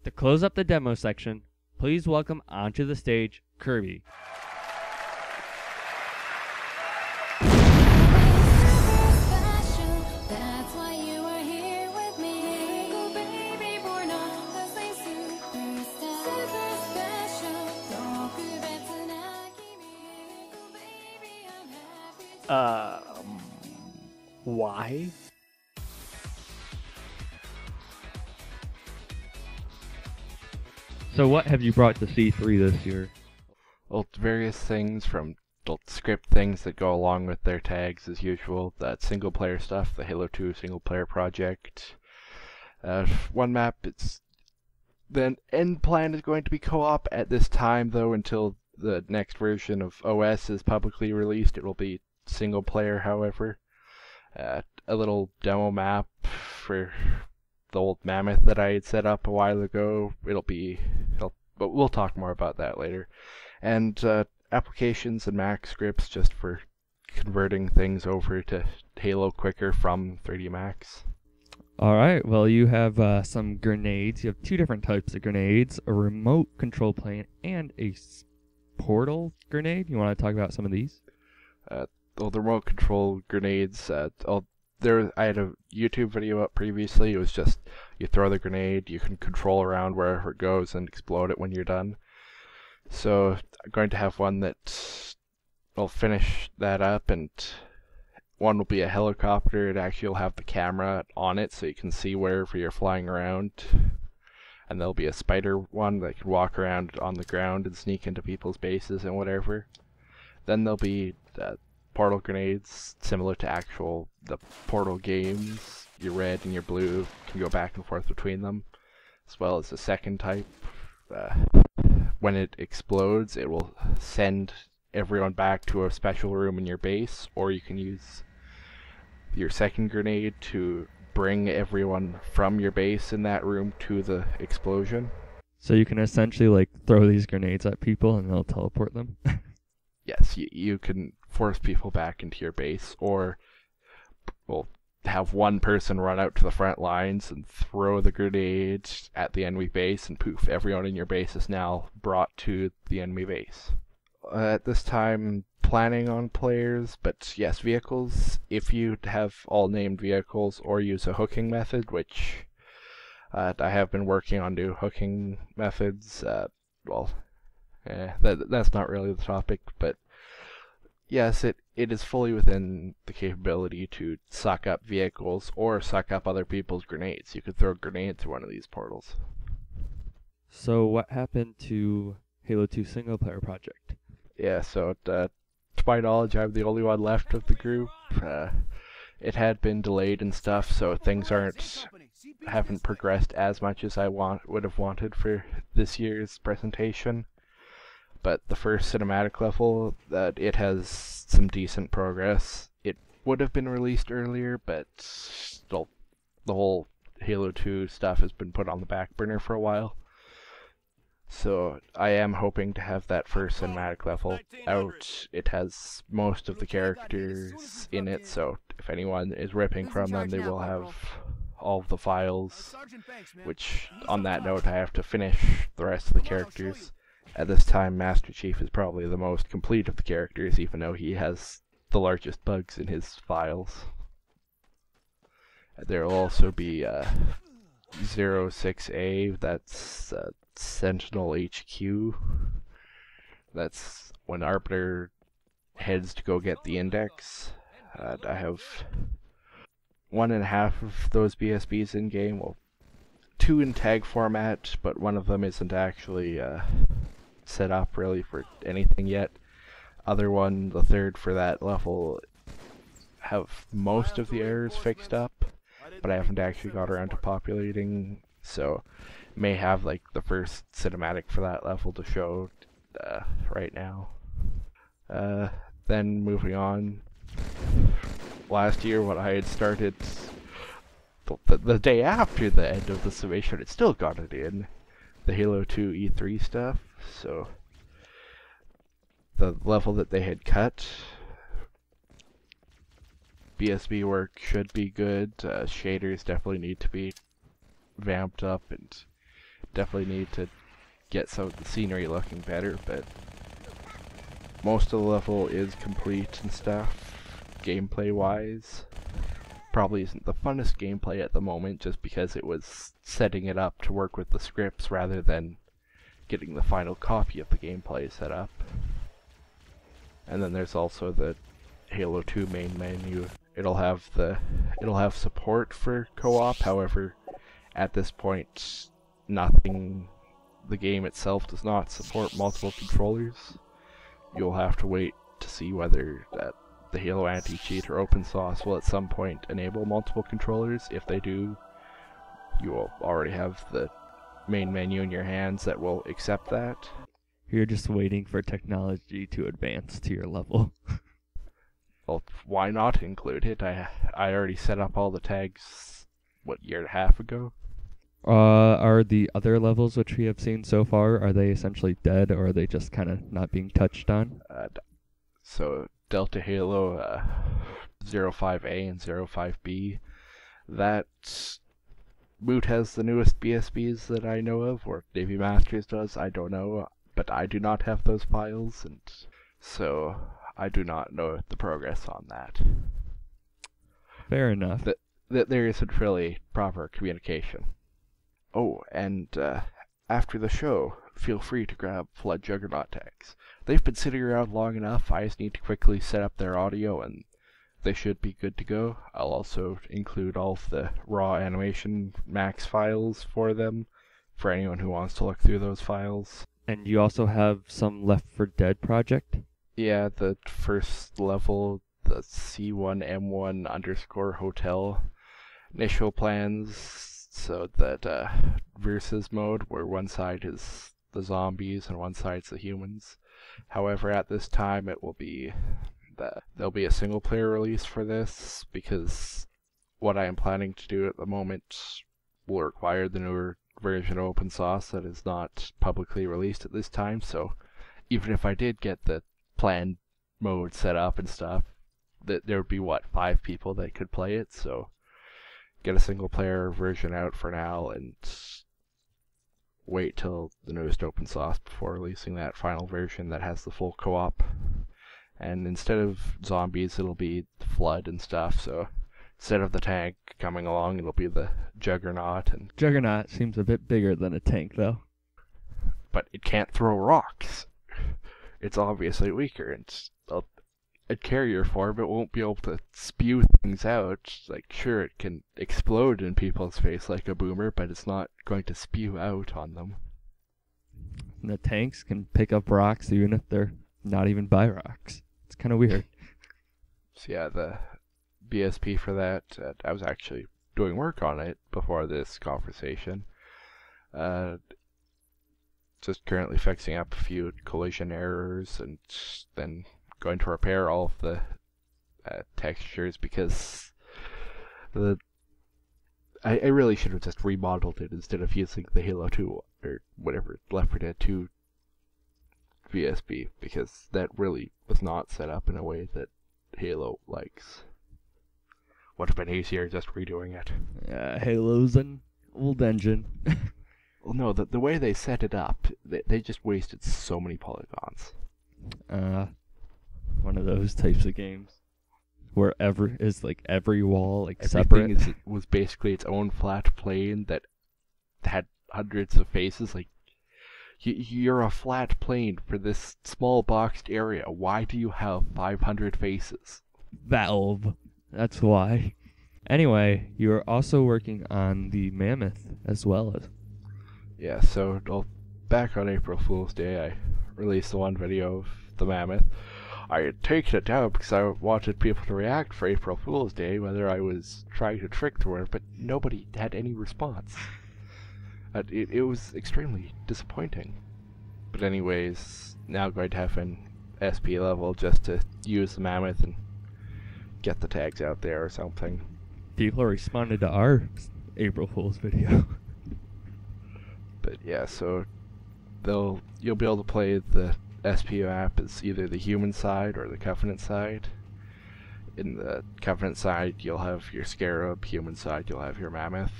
To close up the demo section, please welcome onto the stage Kirby. Why? So what have you brought to C3 this year? Well, various things from the script things that go along with their tags as usual. That single player stuff, the Halo 2 single player project. One map, the end plan is going to be co-op at this time though until the next version of OS is publicly released. It will be single player, however. A little demo map for the old mammoth that I had set up a while ago. But we'll talk more about that later. And applications and Mac scripts just for converting things over to Halo quicker from 3D Max. Alright, well you have some grenades. You have two different types of grenades, a remote control plane and a portal grenade. You want to talk about some of these? The remote control grenades, I had a YouTube video up previously. It was just you throw the grenade, you can control around wherever it goes and explode it when you're done. So I'm going to have one that will finish that up, and one will be a helicopter. It actually will have the camera on it so you can see wherever you're flying around. And there'll be a spider one that can walk around on the ground and sneak into people's bases and whatever. Then there'll be portal grenades, similar to the Portal games. Your red and your blue can go back and forth between them, as well as the second type. When it explodes, it will send everyone back to a special room in your base, or you can use your second grenade to bring everyone from your base in that room to the explosion. So you can essentially throw these grenades at people and they'll teleport them? Yes, you can force people back into your base, or have one person run out to the front lines and throw the grenade at the enemy base, and poof, everyone in your base is now brought to the enemy base. At this time, planning on players, but yes, vehicles, if you have all named vehicles or use a hooking method, which I have been working on new hooking methods. That's not really the topic, but yes, it is fully within the capability to suck up vehicles or suck up other people's grenades. You could throw a grenade through one of these portals. So what happened to Halo 2 single player project? Yeah, so to my knowledge, I'm the only one left of the group. It had been delayed and stuff, so things haven't progressed as much as I would have wanted for this year's presentation. But the first cinematic level, it has some decent progress. It would have been released earlier, but still, the whole Halo 2 stuff has been put on the back burner for a while. So I am hoping to have that first cinematic level out. It has most of the characters in it, so if anyone is ripping from them, they will have all of the files, which, on that note, I have to finish the rest of the characters. At this time, Master Chief is probably the most complete of the characters, even though he has the largest bugs in his files. There will also be 06A, that's Sentinel HQ. That's when Arbiter heads to go get the index. I have 1.5 of those BSBs in game. Well, 2 in tag format, but one of them isn't actually set up really for anything yet. Other one, the third for that level, have most of the errors fixed up, but I haven't actually got around to populating, so may have the first cinematic for that level to show right now. Then moving on, last year when I had started the day after the end of the summation, it still got it in, the Halo 2 E3 stuff. So the level that they had cut, BSB work should be good. Shaders definitely need to be vamped up and definitely need to get some of the scenery looking better, but most of the level is complete and stuff, gameplay wise. Probably isn't the funnest gameplay at the moment, just because it was setting it up to work with the scripts rather than getting the final copy of the gameplay set up. And then there's also the Halo 2 main menu. It'll have support for co-op, however, at this point, the game itself does not support multiple controllers. You'll have to wait to see whether the Halo anti-cheat or open source will at some point enable multiple controllers. If they do, you will already have the main menu in your hands that will accept that. You're just waiting for technology to advance to your level. Well, why not include it? I already set up all the tags, what, year and a half ago? Are the other levels which we have seen so far, are they essentially dead, or are they just kind of not being touched on? So Delta Halo 05A and 05B, that Moot has the newest BSBs that I know of, or Navy Masters does, I don't know, but I do not have those files, and so I do not know the progress on that. Fair enough. That there isn't really proper communication. Oh, and after the show, feel free to grab Flood Juggernaut tags. They've been sitting around long enough, I just need to quickly set up their audio and they should be good to go. I'll also include all of the raw animation max files for them, for anyone who wants to look through those files. And you also have some Left 4 Dead project? Yeah, the first level, the C1M1 _ hotel initial plans. So that versus mode where one side is the zombies and one side's the humans. However, at this time it will be there'll be a single player release for this, because what I am planning to do at the moment will require the newer version of open source that is not publicly released at this time. So even if I did get the planned mode set up and stuff, that there would be 5 people that could play it. So get a single player version out for now and wait till the newest open source before releasing that final version that has the full co-op. And instead of zombies, it'll be the Flood and stuff, so instead of the tank coming along, it'll be the Juggernaut. And Juggernaut seems a bit bigger than a tank, though. But it can't throw rocks. It's obviously weaker, and a carrier form, it won't be able to spew things out. Like, sure, it can explode in people's face like a boomer, but it's not going to spew out on them. And the tanks can pick up rocks even if they're not even by rocks. It's kind of weird. So yeah, the BSP for that, I was actually doing work on it before this conversation. Just currently fixing up a few collision errors and then going to repair all of the textures, because I really should have just remodeled it instead of using the Halo 2 or whatever, Left 4 Dead 2 VSB, because that really was not set up in a way that Halo likes. Would have been easier just redoing it. Halo's an old engine. Well, no, the way they set it up, they just wasted so many polygons. One of those types of games where every wall Everything separate. was basically its own flat plane that had hundreds of faces. Like, you're a flat plane for this small boxed area. Why do you have 500 faces? Valve. That's why. Anyway, you are also working on the Mammoth as well. Yeah, so back on April Fool's Day, I released the one video of the Mammoth. I had taken it down because I wanted people to react for April Fool's Day, whether I was trying to trick the word, but nobody had any response. It was extremely disappointing. But anyways, now going to have an SP level just to use the Mammoth and get the tags out there or something. People responded to our April Fool's video. But yeah, so you'll be able to play the SP map as either the human side or the Covenant side. In the Covenant side, you'll have your Scarab. Human side, you'll have your Mammoth.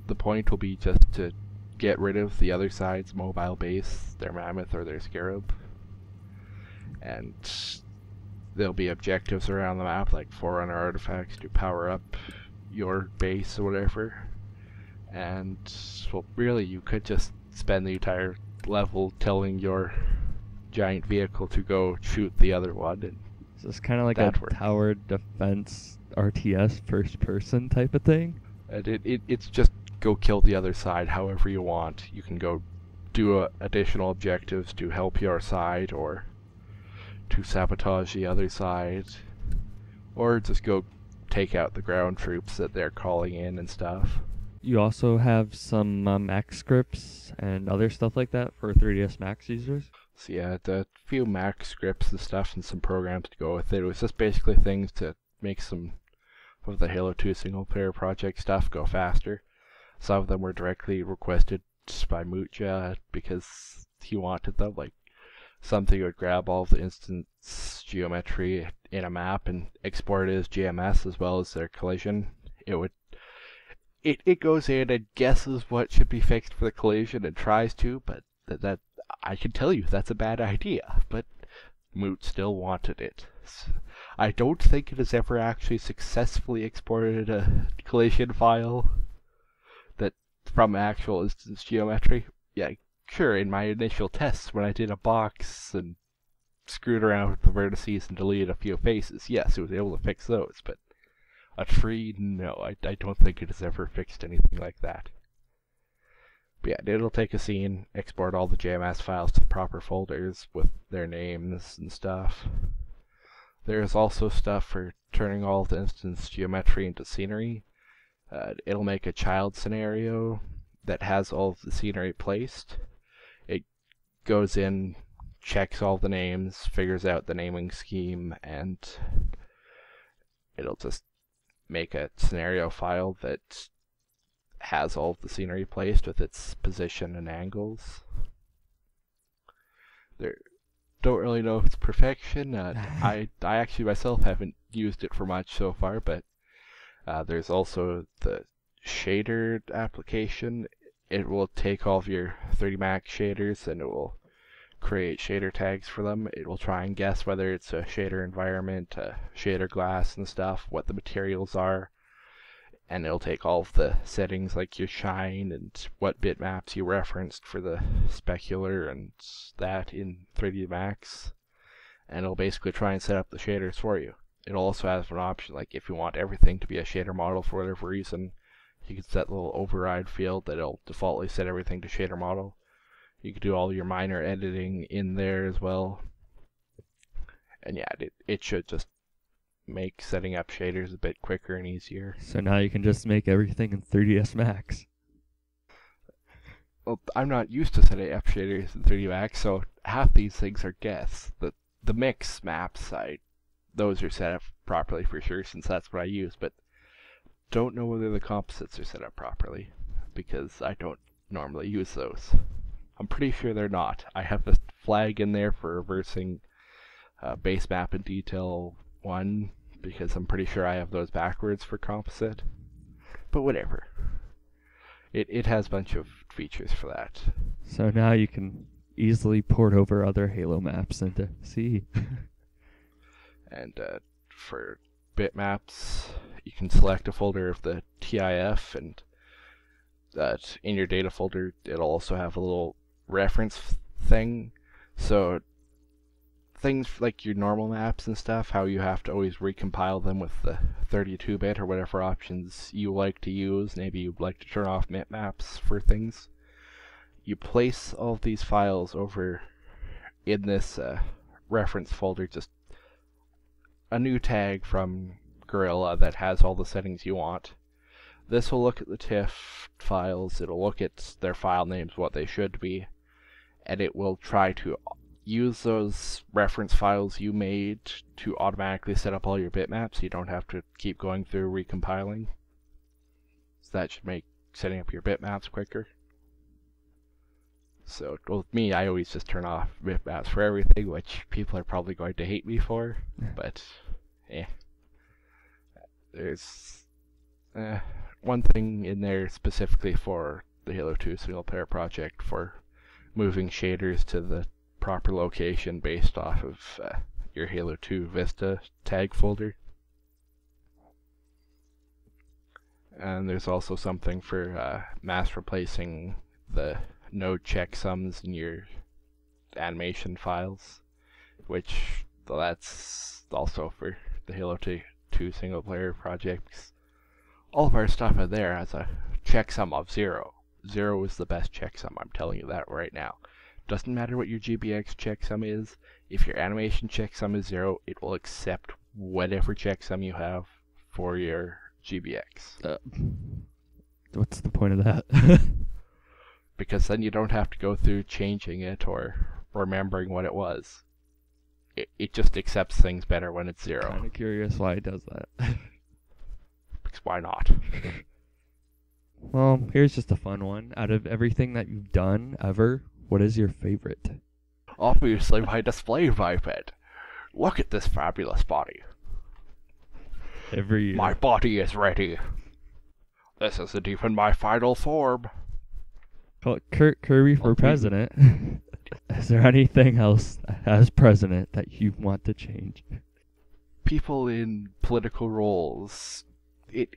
The point will be just to get rid of the other side's mobile base, their mammoth or their scarab. And there'll be objectives around the map, like Forerunner artifacts to power up your base or whatever. And, well, really, you could just spend the entire level telling your giant vehicle to go shoot the other one. And so it's kind of like a that works. tower defense RTS first person type of thing. And it's just go kill the other side however you want. You can go do additional objectives to help your side, or to sabotage the other side, or just go take out the ground troops that they're calling in and stuff. You also have some Mac scripts and other stuff like that for 3ds Max users. So yeah, the few Mac scripts and stuff and some programs to go with it. It was just basically things to make some of the Halo 2 single player project stuff go faster. Some of them were directly requested by Mucha because he wanted them, like something would grab all of the instance geometry in a map and export it as GMS as well as their collision. It goes in and guesses what should be fixed for the collision and tries to, but that I can tell you that's a bad idea, but Moot still wanted it. I don't think it has ever actually successfully exported a collision file that from actual instance geometry. Yeah, sure, in my initial tests when I did a box and screwed around with the vertices and deleted a few faces, yes, it was able to fix those, but a tree, no, I don't think it has ever fixed anything like that. But yeah, it'll take a scene, export all the JMS files to the proper folders with their names and stuff. There's also stuff for turning all the instance geometry into scenery. It'll make a child scenario that has all of the scenery placed. It goes in, checks all the names, figures out the naming scheme, and it'll just make a scenario file that has all of the scenery placed with its position and angles. Don't really know if it's perfection. I actually myself haven't used it for much so far, but there's also the shader application. It will take all of your 3D Max shaders and it will create shader tags for them. It will try and guess whether it's a shader environment, a shader glass and stuff, what the materials are, and it'll take all of the settings like your shine and what bitmaps you referenced for the specular and that in 3D Max, and it'll basically try and set up the shaders for you. It'll also have an option, like if you want everything to be a shader model for whatever reason, you can set a little override field that it'll defaultly set everything to shader model. You can do all your minor editing in there as well. And yeah, it should just make setting up shaders a bit quicker and easier. So now you can just make everything in 3ds Max. Well, I'm not used to setting up shaders in 3D Max, so half these things are guess. The mix maps, those are set up properly for sure, since that's what I use, but don't know whether the composites are set up properly, because I don't normally use those. I'm pretty sure they're not. I have a flag in there for reversing base map and detail 1, because I'm pretty sure I have those backwards for composite. But whatever. It has a bunch of features for that. So now you can easily port over other Halo maps into CE. And for bitmaps, you can select a folder of the TIF, and in your data folder it'll also have a little reference thing. So things like your normal maps and stuff, how you have to always recompile them with the 32-bit or whatever options you like to use. Maybe you'd like to turn off maps for things. You place all of these files over in this reference folder, just a new tag from Gorilla that has all the settings you want. This will look at the TIFF files, it'll look at their file names, what they should be, and it will try to use those reference files you made to automatically set up all your bitmaps so you don't have to keep going through recompiling. So that should make setting up your bitmaps quicker. So with me, I always just turn off bitmaps for everything, which people are probably going to hate me for, but there's one thing in there specifically for the Halo 2 single player project for moving shaders to the proper location based off of your Halo 2 Vista tag folder. And there's also something for mass replacing the node checksums in your animation files, which that's also for the Halo 2 single player projects. All of our stuff in there has a checksum of 0. 0 is the best checksum, I'm telling you that right now. Doesn't matter what your GBX checksum is, if your animation checksum is 0, it will accept whatever checksum you have for your GBX. What's the point of that? Because then you don't have to go through changing it or remembering what it was. It just accepts things better when it's 0. Kind of curious why it does that. Because why not? Well, here's just a fun one. Out of everything that you've done ever, what is your favorite? Obviously my display biped. Look at this fabulous body. Every year. My body is ready. This isn't even my final form. Call it Kirby for president. Is there anything else as president that you want to change? People in political roles. It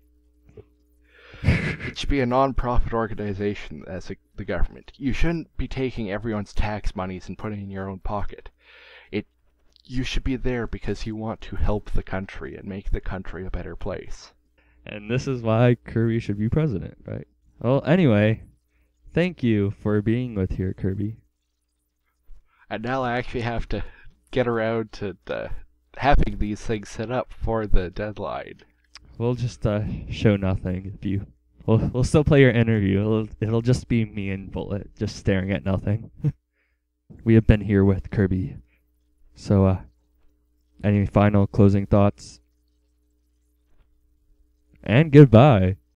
should be a non-profit organization as the government. You shouldn't be taking everyone's tax monies and putting it in your own pocket. You should be there because you want to help the country and make the country a better place. And this is why Kirby should be president, right? Well, anyway, thank you for being with here, Kirby. And now I actually have to get around to having these things set up for the deadline. We'll just show nothing. We'll still play your interview. It'll just be me and Bullet just staring at nothing. We have been here with Kirby. So, any final closing thoughts? And goodbye.